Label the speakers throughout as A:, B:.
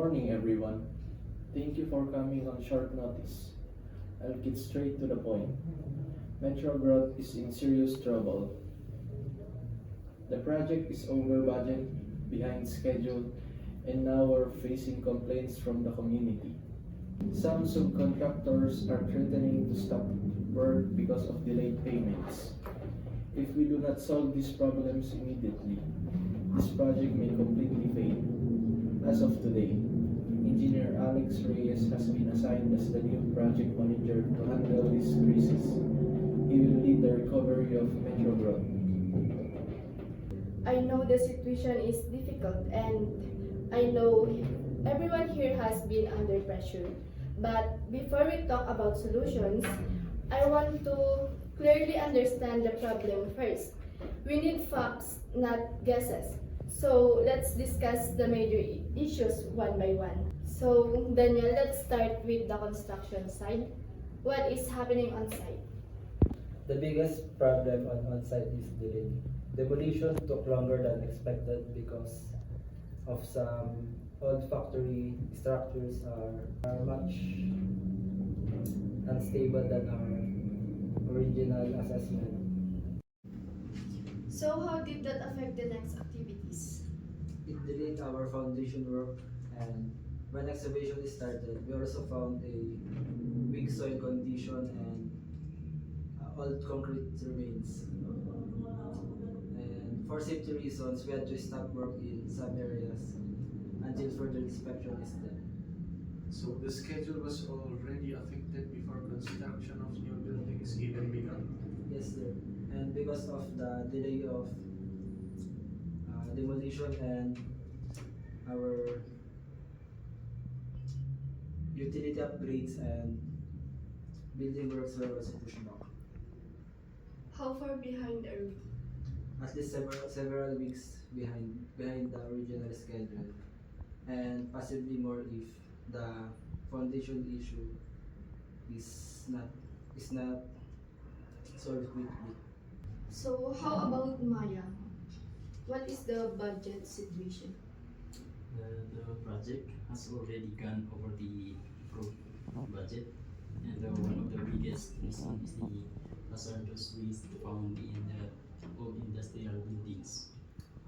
A: morning, everyone. Thank you for coming on short notice. I'll get straight to the point. Metro Growth is in serious trouble. The project is over budget, behind schedule, and now we're facing complaints from the community. Some subcontractors are threatening to stop work because of delayed payments. If we do not solve these problems immediately, this project may completely fail. As of today, Engineer Alex Reyes has been assigned as the new project manager to handle these crises. He will lead the recovery of Metro Growth.
B: I know the situation is difficult and I know everyone here has been under pressure. But before we talk about solutions, I want to clearly understand the problem first. We need facts, not guesses. So let's discuss the major issues one by one. So Daniel, let's start with the construction side. What is happening on site?
C: The biggest problem on site is delay. Demolition took longer than expected because of some old factory structures are much unstable than our original assessment.
B: So how did that affect the next activities?
C: It delayed our foundation work, and when excavation is started, we also found a weak soil condition and old concrete remains. And for safety reasons, we had to stop work in some areas until further inspection is done.
D: So the schedule was already affected before construction of new buildings even begun.
C: Yes, sir. And because of the delay of demolition and our utility upgrades and building works were also pushed back.
B: How far behind are we?
C: At least several weeks behind the original schedule, and possibly more if the foundation issue is not solved quickly.
B: So how about Maya? What is the budget situation?
E: The project has already gone over the approved budget, and one of the biggest reasons is the hazardous waste found in the old industrial buildings,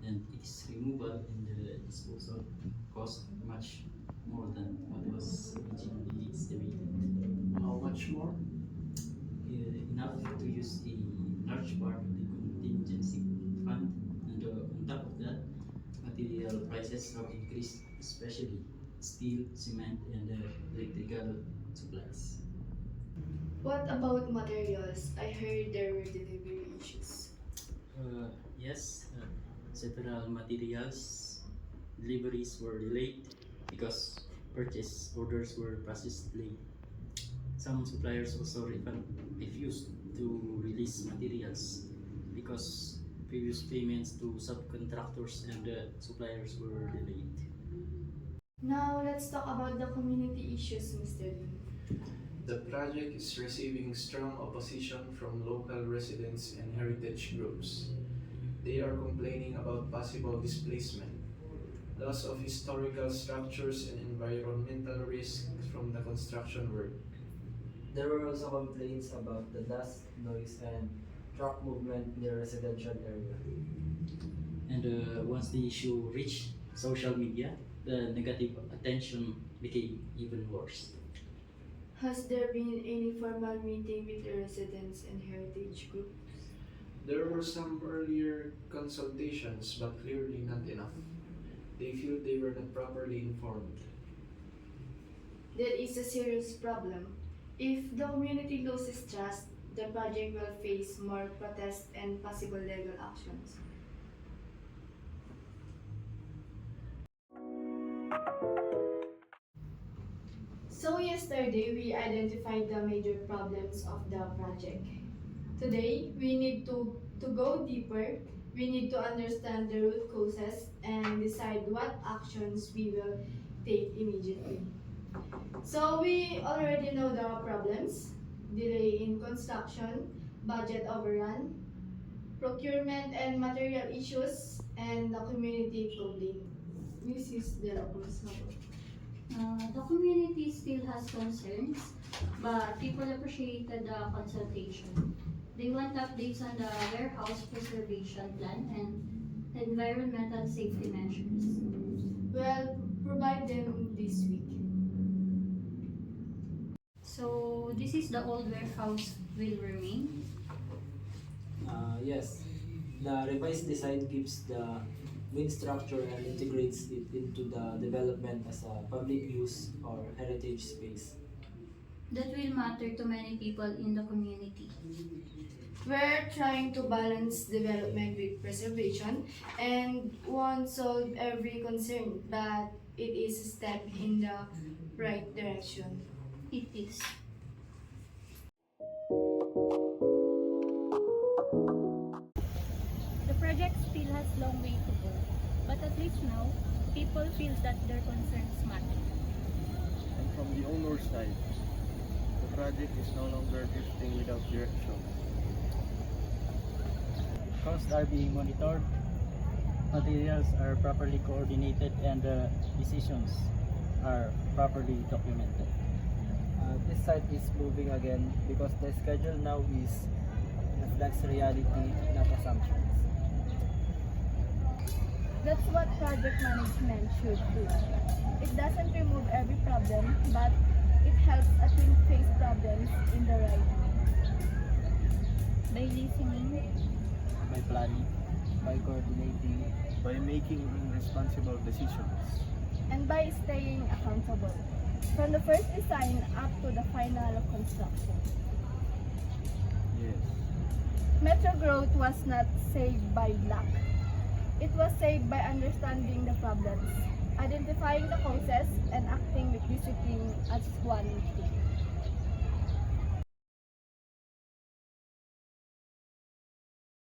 E: and its removal and the disposal cost much more than what was originally estimated.
D: How much more?
E: Enough to use a large part of the contingency fund, and on top of that, material prices have increased, especially steel, cement, and electrical supplies.
B: What about materials? I heard there were delivery issues.
E: Yes, several materials deliveries were delayed because purchase orders were processed late. Some suppliers also refused to release materials because previous payments to subcontractors and suppliers were delayed.
B: Now let's talk about the community issues, Mr. Lim.
D: The project is receiving strong opposition from local residents and heritage groups. They are complaining about possible displacement, loss of historical structures, and environmental risks from the construction work.
C: There were also complaints about the dust, noise, and truck movement in the residential area.
E: And once the issue reached social media, the negative attention became even worse.
B: Has there been any formal meeting with the residents and heritage groups?
D: There were some earlier consultations, but clearly not enough. They feel they were not properly informed.
B: That is a serious problem. If the community loses trust, the project will face more protests and possible legal actions. So yesterday, we identified the major problems of the project. Today, we need to go deeper. We need to understand the root causes and decide what actions we will take immediately. So we already know the problems: delay in construction, budget overrun, procurement and material issues, and the community complaint. Mrs. De La Cruz.
F: The community still has concerns, but people appreciated the consultation. They want updates on the warehouse preservation plan and environmental safety measures.
B: Well, provide them this week.
F: So this is the old warehouse will remain.
C: Yes, the revised design keeps the main structure and integrates it into the development as a public use or heritage space.
F: That will matter to many people in the community.
B: We're trying to balance development with preservation and won't solve every concern, but it is a step in the right direction.
F: It is.
G: The project still has long way to go, but at least now, people feel that their concerns matter.
A: And from the owner's side, the project is no longer drifting without direction.
H: Costs are being monitored, materials are properly coordinated, and decisions are properly documented.
C: This site is moving again because the schedule now is reflects reality, not assumptions.
G: That's what project management should do. It doesn't remove every problem, but it helps a team face problems in the right way. By listening,
H: By planning,
C: By coordinating,
A: By making responsible decisions.
G: and by staying accountable. From the first design up to the final construction.
A: Yes.
G: Metro growth was not saved by luck. It was saved by understanding the problems, identifying the causes, and acting with discipline as one team.